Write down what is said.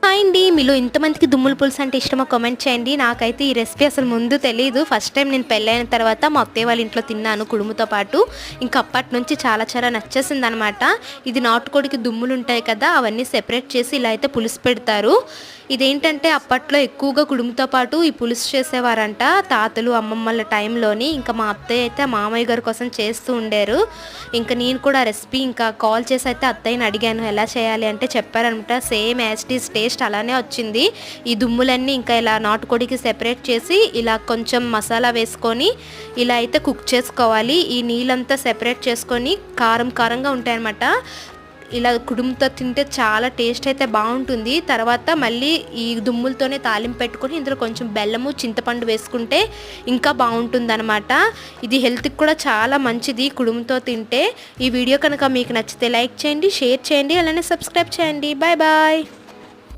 Hi అండి, మీలో ఇంతమందికి దుమ్ముల పులుసు అంటే ఇష్టమో కామెంట్ చేయండి. నాకైతే ఈ రెసిపీ అసలు ముందు తెలియదు. ఫస్ట్ టైం నేను పెళ్ళైన తర్వాత మా అత్తయ్య వాళ్ళ ఇంట్లో తిన్నాను కుడుముతో పాటు. ఇంకా అప్పటి నుంచి చాలా చాలా నచ్చేసింది అనమాట. ఇది నాటుకోడికి దుమ్ములు ఉంటాయి కదా, అవన్నీ సెపరేట్ చేసి ఇలా అయితే పులుసు పెడతారు. ఇదేంటంటే అప్పట్లో ఎక్కువగా కుడుముతో పాటు ఈ పులుసు చేసేవారంట తాతలు అమ్మమ్మల టైంలోని. ఇంకా మా అత్తయ్య అయితే మామయ్య గారి కోసం చేస్తూ ఉండారు. ఇంకా నేను కూడా రెసిపీ ఇంకా కాల్ చేసి అయితే అత్తయ్యని అడిగాను ఎలా చేయాలి అంటే చెప్పారనమాట. Same as it is taste అలానే వచ్చింది. ఈ దుమ్ములన్నీ ఇంకా ఇలా నాటుకోడికి సెపరేట్ చేసి ఇలా కొంచెం మసాలా వేసుకొని ఇలా అయితే కుక్ చేసుకోవాలి. ఈ నీళ్ళంతా సెపరేట్ చేసుకొని కారం కారంగా ఉంటాయన్నమాట. ఇలా కుడుముతో తింటే చాలా టేస్ట్ అయితే బాగుంటుంది. తర్వాత మళ్ళీ ఈ దుమ్ములతోనే తాలింపు పెట్టుకొని ఇందులో కొంచెం బెల్లము చింతపండు వేసుకుంటే ఇంకా బాగుంటుంది అనమాట. ఇది హెల్త్కి కూడా చాలా మంచిది కుడుముతో తింటే. ఈ వీడియో కనుక మీకు నచ్చితే లైక్ చేయండి, షేర్ చేయండి, అలానే సబ్స్క్రైబ్ చేయండి. Bye bye.